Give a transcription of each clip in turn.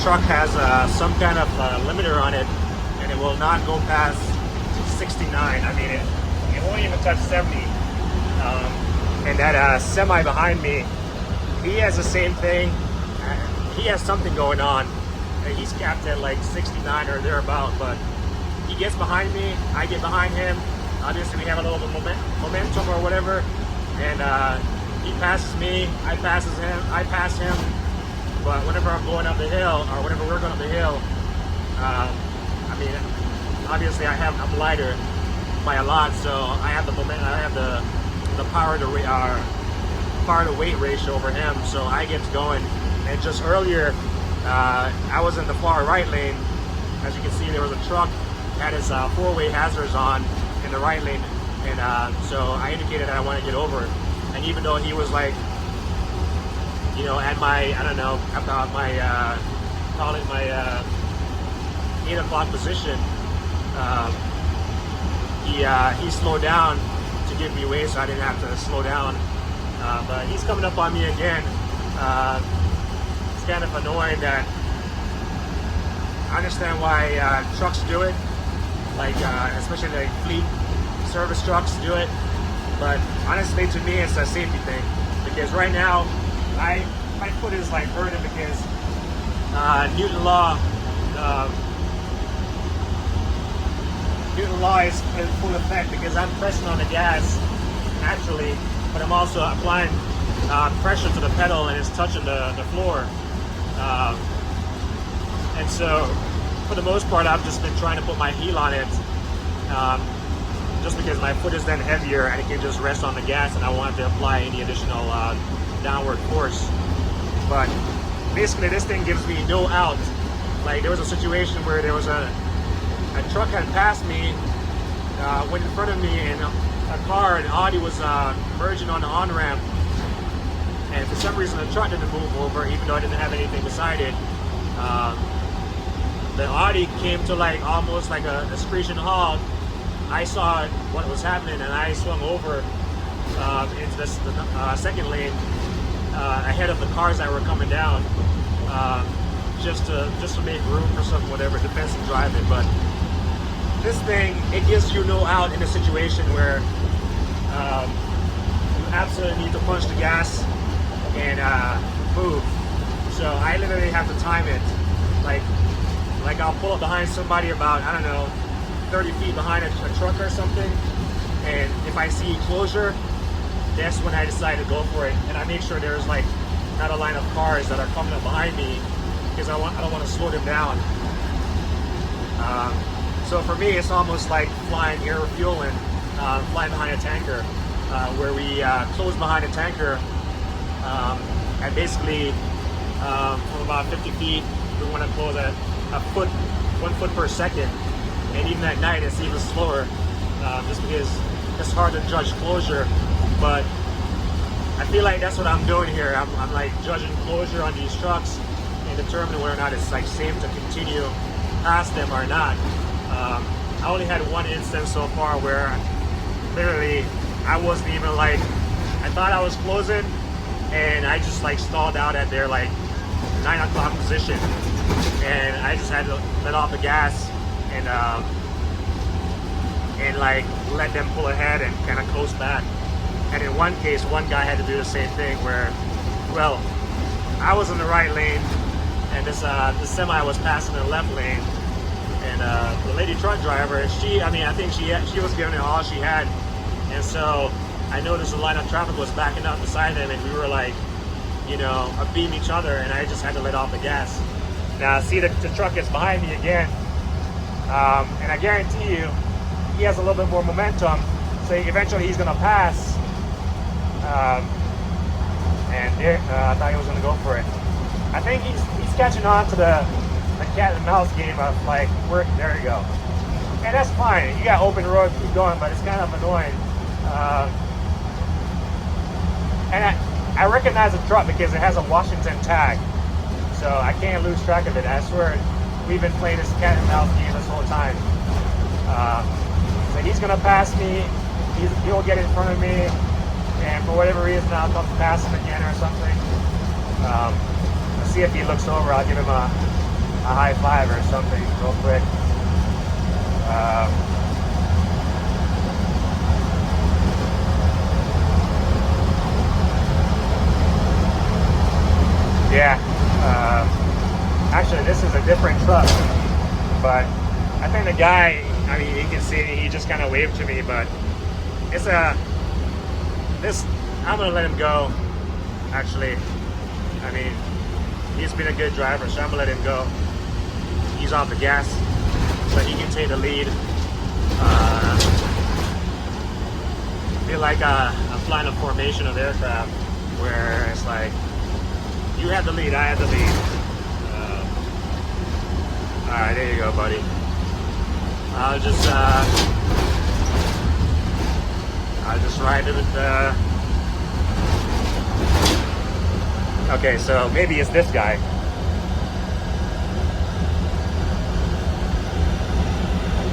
truck has some kind of limiter on it, and it will not go past 69. I mean, it won't even touch 70. And that semi behind me, he has the same thing. He has something going on. He's capped at like 69 or thereabout, but he gets behind me, I get behind him. Obviously, we have a little bit momentum or whatever, and he passes me, I pass him. But whenever I'm going up the hill, or whenever we're going up the hill, I mean, obviously I'm lighter by a lot, so I have the momentum, I have the power to weight ratio over him, so I get going. And just earlier, I was in the far right lane. As you can see, there was a truck had his four-way hazards on in the right lane, and so I indicated that I want to get over. And even though he was like, you know, at my, I don't know, about my, call it my 8 o'clock position, he slowed down to give me way, so I didn't have to slow down. But he's coming up on me again. It's kind of annoying that I understand why trucks do it, like especially like fleet service trucks do it. But honestly, to me, it's a safety thing, because right now, my foot is like hurting because Newton law is in full effect, because I'm pressing on the gas naturally, but I'm also applying pressure to the pedal, and it's touching the floor. And so, for the most part, I've just been trying to put my heel on it, just because my foot is then heavier and it can just rest on the gas, and I wanted to apply any additional downward force. But basically, this thing gives me no out. Like, there was a situation where there was a truck had passed me, went in front of me, and a car, an Audi, was merging on the on-ramp. And for some reason, the truck didn't move over, even though I didn't have anything beside it. The Audi came to like almost like a screeching halt. I saw what was happening, and I swung over into the second lane ahead of the cars that were coming down, just to make room for some whatever defensive driving. But this thing, it gives you no out in a situation where you absolutely need to punch the gas and move. So I literally have to time it. Like I'll pull up behind somebody about, I don't know, 30 feet behind a truck or something, and if I see closure, that's when I decide to go for it. And I make sure there's like not a line of cars that are coming up behind me, because I don't want to slow them down. So for me, it's almost like flying air refueling, flying behind a tanker, where we close behind a tanker, and basically from about 50 feet, we want to close at 1 foot per second. And even at night, it's even slower, just because it's hard to judge closure. But I feel like that's what I'm doing here. I'm like judging closure on these trucks and determining whether or not it's like safe to continue past them or not. I only had one instance so far where literally I wasn't even like, I thought I was closing, and I just like stalled out at their like 9 o'clock position, and I just had to let off the gas and like let them pull ahead and kind of close back. And in one case, one guy had to do the same thing where, well, I was in the right lane, and this semi was passing in the left lane, and the lady truck driver, I think she was giving it all she had. And so I noticed the line of traffic was backing up beside them, and we were like, you know, beam each other, and I just had to let off the gas. Now, see, the truck is behind me again, and I guarantee you, he has a little bit more momentum, so eventually he's gonna pass. I thought he was gonna go for it. I think he's catching on to the cat and mouse game of like, there you go. And that's fine. You got open road, keep going, but it's kind of annoying. And I recognize the truck because it has a Washington tag, so I can't lose track of it. I swear, we've been playing this cat and mouse game this whole time. So he's gonna pass me. He'll get in front of me, and for whatever reason, I'll come pass him again or something. Let's see if he looks over. I'll give him a high five or something real quick. Yeah, actually this is a different truck, but I think the guy, I mean, you can see he just kind of waved to me, but it's I'm gonna let him go, actually. I mean, he's been a good driver, so I'm gonna let him go. He's off the gas, so he can take the lead. Feel like I'm flying a formation of aircraft where it's like, you have the lead, I have the lead. All right, there you go, buddy. I'll just ride it with okay, so maybe it's this guy.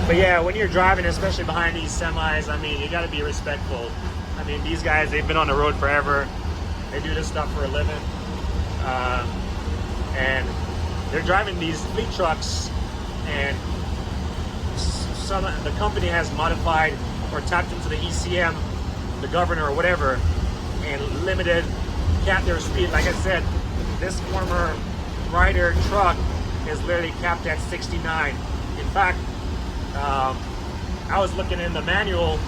But yeah, when you're driving, especially behind these semis, I mean, you got to be respectful. I mean, these guys, they've been on the road forever. They do this stuff for a living. And they're driving these fleet trucks, and the company has modified or tapped into the ECM, the governor or whatever, and capped their speed. Like I said, this former Ryder truck is literally capped at 69. In fact, I was looking in the manual,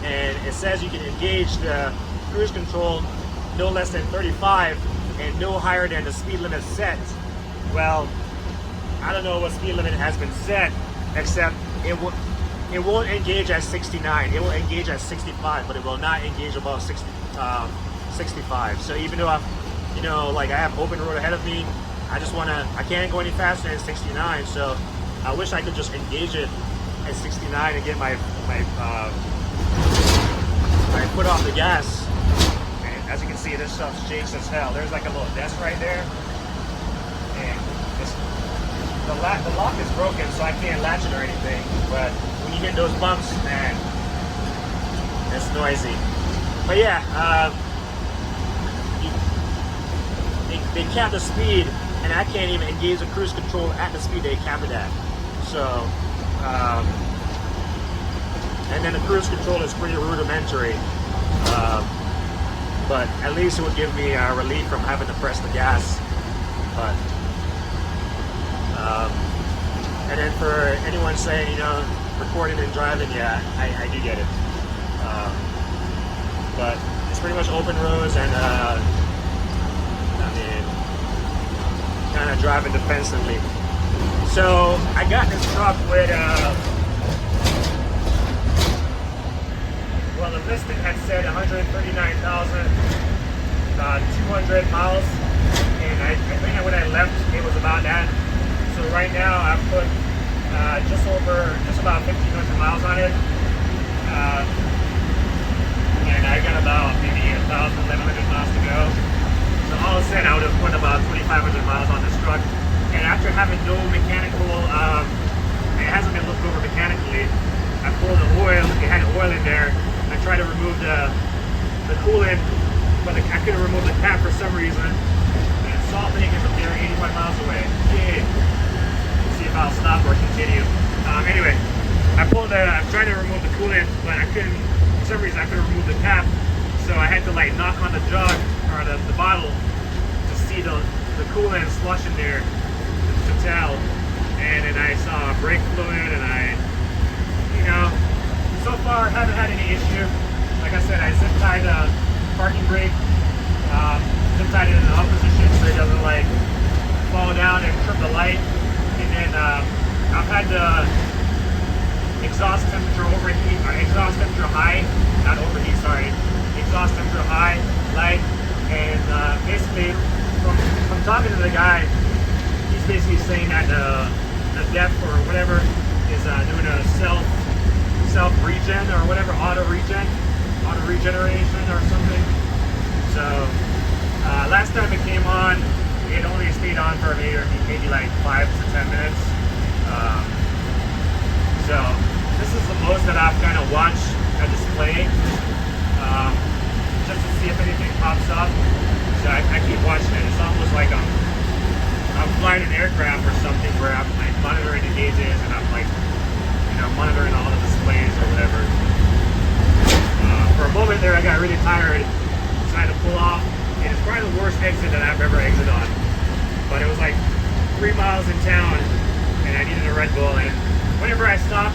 and it says you can engage the cruise control no less than 35 and no higher than the speed limit set. Well, I don't know what speed limit has been set, except it won't engage at 69. It will engage at 65, but it will not engage above 65. So even though I have open road ahead of me, I can't go any faster than 69. So I wish I could just engage it at 69 and get my foot off the gas. And as you can see, this stuff shakes as hell. There's like a little desk right there, and the lock is broken, so I can't latch it or anything. But when you get those bumps, man, it's noisy. But yeah, they cap the speed, and I can't even engage the cruise control at the speed they cap it at. So, and then the cruise control is pretty rudimentary, but at least it would give me relief from having to press the gas. But and then for anyone saying, recording and driving, yeah, I do get it. But it's pretty much open roads, and I mean, kind of driving defensively. So I got this truck with well, the listing had said 139,200 miles, and I think when I left it was about that. So right now I've put just about 1,500 miles on it, and I got about maybe 1,100 miles to go. So all said, I would have put about 2,500 miles on this truck. And after having no mechanical, it hasn't been looked over mechanically, I pulled the oil, it had oil in there. I tried to remove the coolant, but I couldn't remove the cap for some reason. And Salt Lake is up there 85 miles away. Yay. Let's see if I'll stop or continue. Anyway, I'm trying to remove the coolant, but I couldn't, for some reason I couldn't remove the cap. So I had to like knock on the jug, or the bottle, to see the coolant slush in there. Tell, and then I saw brake fluid, and so far haven't had any issue. Like I said, I zip tied the parking brake, zip tied it in the up position so it doesn't like fall down and trip the light. And then I've had the exhaust temperature overheat, or exhaust temperature high, not overheat, sorry, exhaust temperature high, light, and basically from talking to the guy, he's basically saying that the depth or whatever is doing a self regen or whatever, auto regeneration or something. So last time it came on, it only stayed on for maybe like 5 to 10 minutes. So this is the most that I've kind of watched a display, just to see if anything pops up. So I keep watching it. It's almost like I'm I'm flying an aircraft or something where I'm like monitoring the gauges and I'm like, monitoring all the displays or whatever. For a moment there, I got really tired, decided to pull off, and it's probably the worst exit that I've ever exited on. But it was like 3 miles in town, and I needed a Red Bull. And whenever I stop,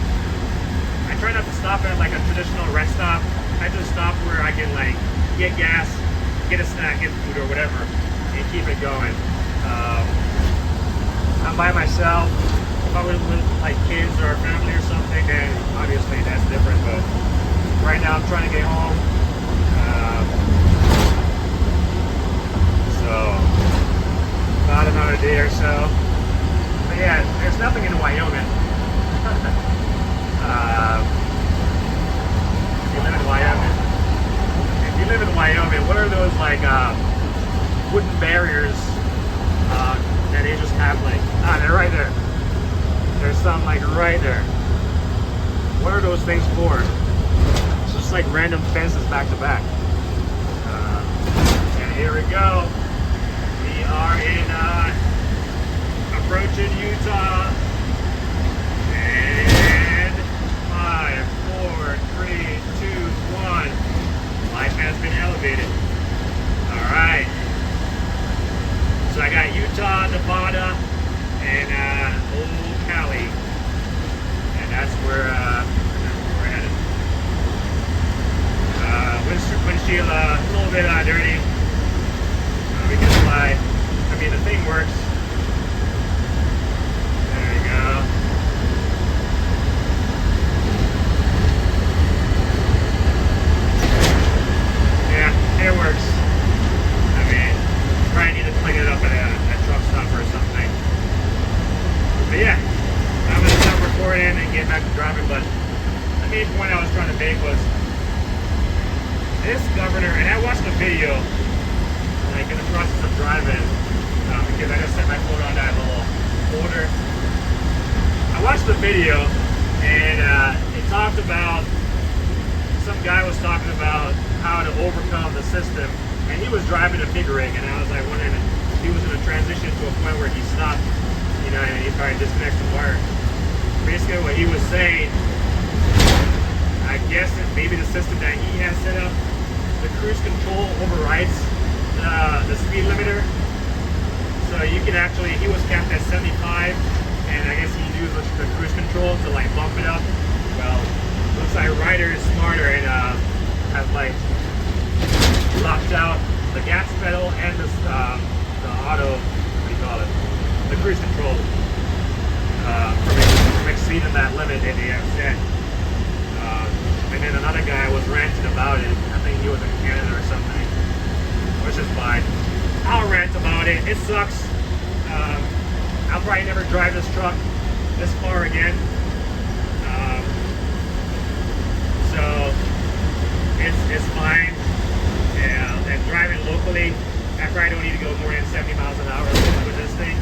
I try not to stop at like a traditional rest stop. I just stop where I can like get gas, get a snack, get food or whatever, and keep it going. I'm by myself. If I was with like kids or family or something, then obviously that's different. But right now I'm trying to get home. So about another day or so. But yeah, there's nothing in Wyoming. If you live in Wyoming, what are those like wooden barriers that they just have like, they're right there. There's some like right there. What are those things for? It's just like random fences back to back. And here we go. We are in approaching Utah. And 5, 4, 3, 2, 1. Life has been elevated. All right. So I got Utah, Nevada, and Old Cali, and that's where we're headed. Windshield a little bit dirty. We can fly. I mean, the thing works. There you go. Yeah, it works. I mean, probably need to clean it up at a truck stop or something. But yeah, I'm gonna stop recording and get back to driving. But the main point I was trying to make was this governor, and I watched the video, like in the process of driving, because I just set my phone on that little holder. I watched the video, and it talked about, some guy was talking about how to overcome the system, and he was driving a big rig, and I was like wondering if he was in a transition to a point where he stopped, and he probably disconnects the wire. Basically what he was saying, I guess that maybe the system that he has set up, the cruise control overrides the speed limiter. So you can actually, he was capped at 75, and I guess he used the cruise control to like bump it up. Well, looks like Ryder is smarter and has like locked out the gas pedal and the auto, what do you call it? The cruise control from exceeding that limit that they have set. And then another guy was ranting about it. I think he was in Canada or something, which is fine. I'll rant about it. It sucks. I'll probably never drive this truck this far again. So it's fine. Yeah, and driving locally, I probably don't need to go more than 70 miles an hour with this thing.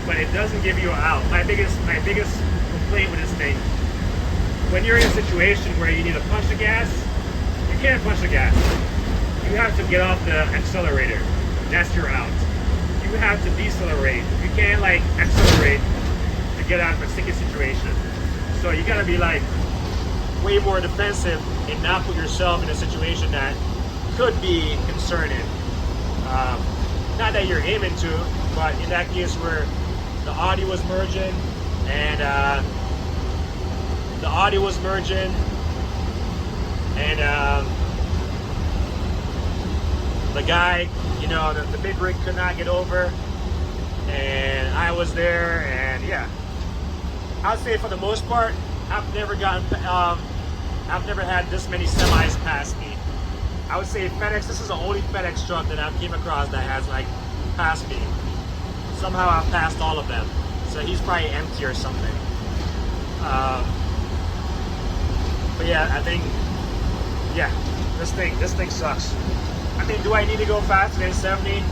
But it doesn't give you an out. My biggest complaint with this thing, when you're in a situation where you need to punch the gas, you can't punch the gas. You have to get off the accelerator. That's your out. You have to decelerate. You can't like accelerate to get out of a sticky situation. So you gotta be like way more defensive and not put yourself in a situation that could be concerning. Not that you're aiming to, but in that case where the audio was merging and the guy, the big rig could not get over, and I was there, and yeah, I'd say for the most part, I've never had this many semis pass me. I would say FedEx, this is the only FedEx truck that I've came across that has like passed me. Somehow I've passed all of them. So he's probably empty or something. But yeah, I think, this thing sucks. I mean, do I need to go faster than 70?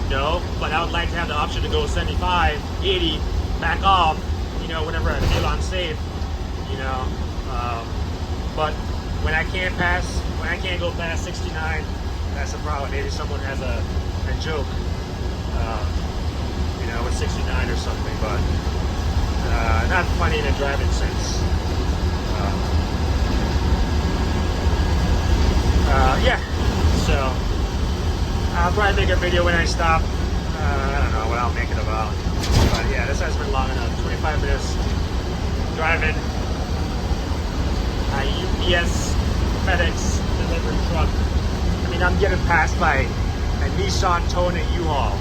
No, but I would like to have the option to go 75, 80, back off, whenever I feel unsafe, but when I can't go past 69, that's a problem. Maybe someone has a joke, know, with 69 or something, but not funny in a driving sense. Yeah, so I'll probably make a video when I stop. I don't know what I'll make it about, but yeah, this has been long enough. 25 minutes driving a UPS FedEx delivery truck. I mean, I'm getting passed by a Nissan towing a U-Haul.